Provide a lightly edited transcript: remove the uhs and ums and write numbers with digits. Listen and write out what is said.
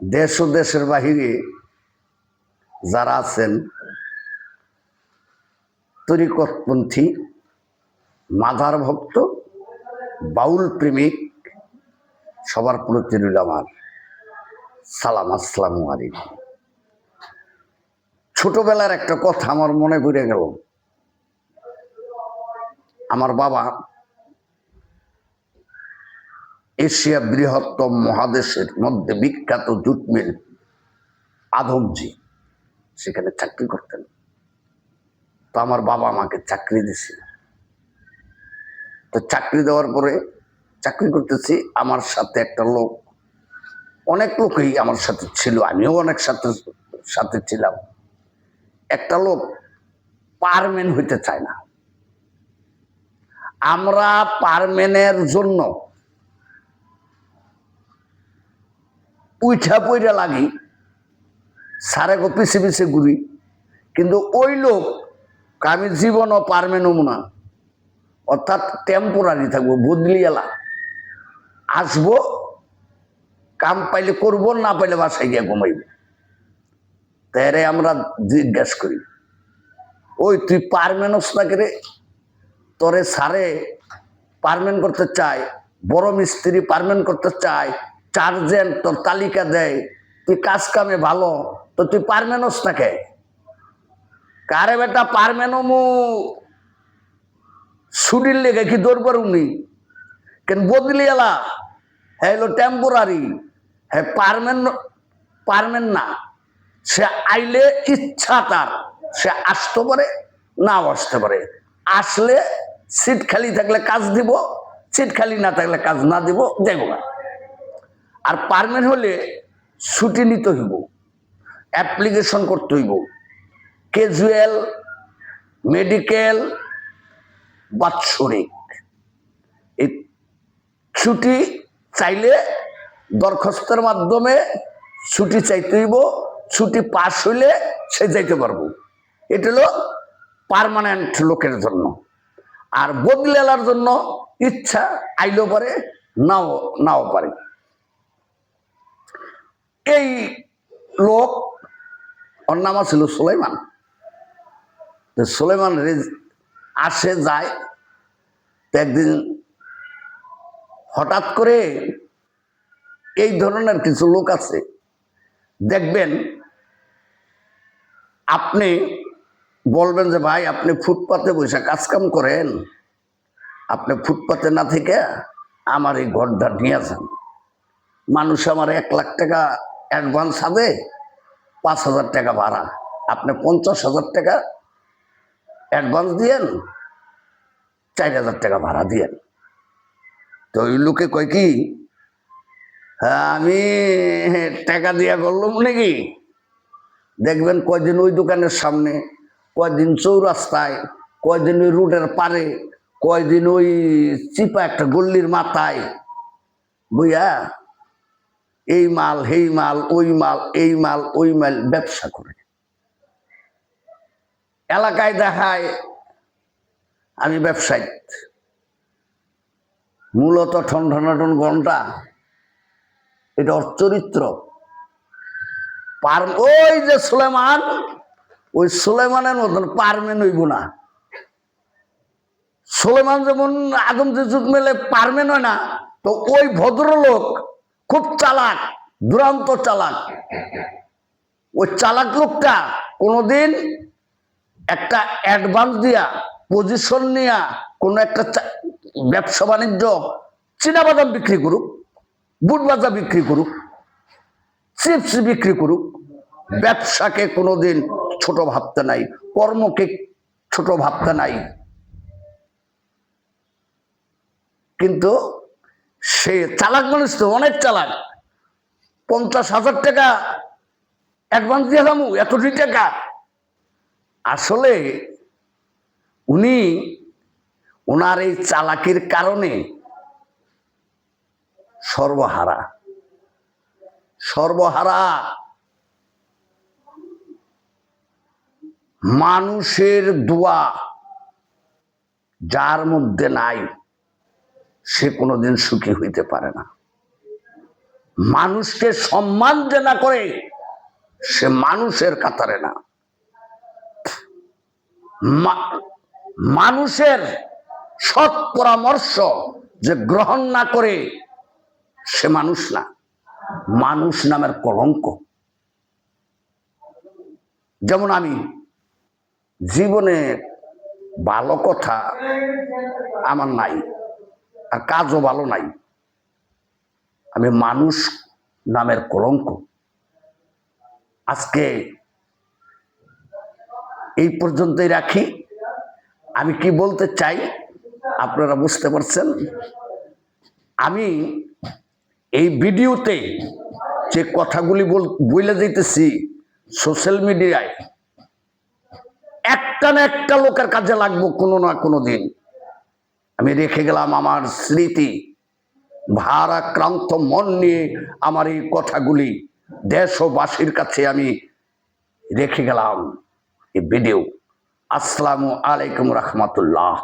দেশ ও দেশের বাহিরে যারা আছেন তরিকতপন্থী, মাজার ভক্ত, বাউল প্রেমিক, সবার প্রতি রইল আমার সালাম, আসসালামু আলাইকুম। ছোটবেলার একটা কথা আমার মনে পড়ে গেল। আমার বাবা এশিয়া বৃহত্তম মহাদেশের মধ্যে বিখ্যাত জুট মিল আদমজি, সেখানে চাকরি করতেন। তো আমার বাবা আমাকে চাকরি দিছিল। তো চাকরি দেওয়ার পরে চাকরি করতেছি, আমার সাথে একটা লোক, অনেক লোকই আমার সাথে ছিল, আমিও অনেক সাথে ছিলাম। একটা লোক পারম্যান হইতে চায় না। আমরা পারম্যানের জন্য উঠা পইরা লাগি, সারে গো পিছে পিছে ঘুরি, কিন্তু ওই লোক আমি জীবনও পারম্যান হব না, অর্থাৎ টেম্পোরারি থাকবো, বদলিয়ালা, আসবো, কাম পাইলে করবো, না পাইলে বাসায় গিয়ে ঘুমাইব। তাই আমরা জিজ্ঞাসা করি, ওই তুই পারম্যান হস না রে? তোরে সারে পারম্যান করতে চায়, বড় মিস্ত্রি পারম্যান করতে চায়, চার্জেন্ট তোর তালিকা দেয়, তুই কাজ কামে ভালো, তো তুই পারম্যান হস না কে? কারে বেটা পারম্যান মু ছুটির লেগে কি দৌড়বার উনি কেন বদলি এলা? হ্যাঁ এলো টেম্পোরারি, হ্যাঁ পারম্যান না। সে আইলে ইচ্ছা তার, সে আসতে পারে, নাও আসতে পারে। আসলে সিট খালি থাকলে কাজ দিব, সিট খালি না থাকলে কাজ না দিব, দেব না। আর পারম্যান হলে ছুটি নিতে হইব, অ্যাপ্লিকেশন করতে হইব, ক্যাজুয়াল, মেডিকেল, বাৎসরিক। এই ছুটি চাইলে দরখাস্তের মাধ্যমে ছুটি চাইতে হইব, ছুটি পাস হইলে সে যাইতে পারবো। এটা হলো পার্মানেন্ট লোকের জন্য। আর বদলেলার জন্য ইচ্ছা আইলেও পারে, নাও নাও পারে। এই লোক, ওর নাম ছিল সুলাইমান। সুলাইমান আসে যায়। একদিন হঠাৎ করে এই ধরনের কিছু লোক আছে, দেখবেন আপনি বলবেন যে ভাই আপনি ফুটপাতে বসে কাজকাম করেন, আপনি ফুটপাতে না থেকে আমার এই ঘরটা নিয়ে যান। মানুষ আমার 1 লাখ টাকা অ্যাডভান্স হবে, 5,000 টাকা ভাড়া, আপনি 50,000 টাকা অ্যাডভান্স দিয়েন, 4,000 টাকা ভাড়া দিয়েন। তো ওই লোকে কয় কি, হ্যাঁ আমি টাকা দিয়া করলাম নাকি? দেখবেন কয়দিন ওই দোকানের সামনে, কয়দিন চৌরাস্তায়, কয়দিন ওই রোডের পারে, কয়দিন ওই চিপা একটা গল্লির মাথায় বইয়া এই মাল সেই মাল, ওই মাল এই মাল, ওই মাল ব্যবসা করে। এলাকায় দেখায় আমি ব্যবসায়ী, মূলত ঠনঠনাটন ঘন্টা, এটা ওর চরিত্র। ওই যে সুলেমান, ওই সুলেমানের মতন পারম্যান হইব না। সুলেমান যেমন আদম জুট মেলে পারম্যান হয় না, তো ওই ভদ্রলোক খুব চালাক, দুরান্ত চালাক। ওই চালাক লোকটা কোনোদিন একটা অ্যাডভান্স দিয়া, পজিশন নিয়া, কোনো একটা ব্যবসা বাণিজ্য, চীনাবাদাম বিক্রি করুক, বুট ভাজা বিক্রি করুক, চিপস বিক্রি করুক, ব্যবসাকে কোনোদিন ছোট ভাবতে নাই, কর্মকে ছোট ভাবতে নাই। কিন্তু সে চালাক মানুষ তো, অনেক চালাক। 50,000 টাকা অ্যাডভান্স দিয়ে দামু, এতটি টাকা। আসলে উনি ওনার এই চালাকির কারণে সর্বহারা, সর্বহারা। মানুষের দোয়া যার মধ্যে নাই, সে কোনোদিন সুখী হইতে পারে না। মানুষকে সম্মান যে না করে সে মানুষের কাতারে না। মানুষের সৎ পরামর্শ যে গ্রহণ না করে সে মানুষ না, মানুষ নামের কলঙ্ক। যেমন আমি জীবনে ভালো কথা আমার নাই, আর কাজও ভালো নাই, আমি মানুষ নামের কলঙ্ক। আজকে এই পর্যন্তই রাখি। আমি কি বলতে চাই আপনারা বুঝতে পারছেন। আমি এই ভিডিওতে যে কথাগুলি বলে দিতেছি সোশ্যাল মিডিয়ায় একটা না একটা লোকের কাজে লাগবো কোনো না কোনো দিন। আমি রেখে গেলাম আমার স্মৃতি, ভারাক্রান্ত মন নিয়ে আমার এই কথাগুলি দেশবাসীর কাছে আমি রেখে গেলাম এই ভিডিও। আসসালামু আলাইকুম রহমতুল্লাহ।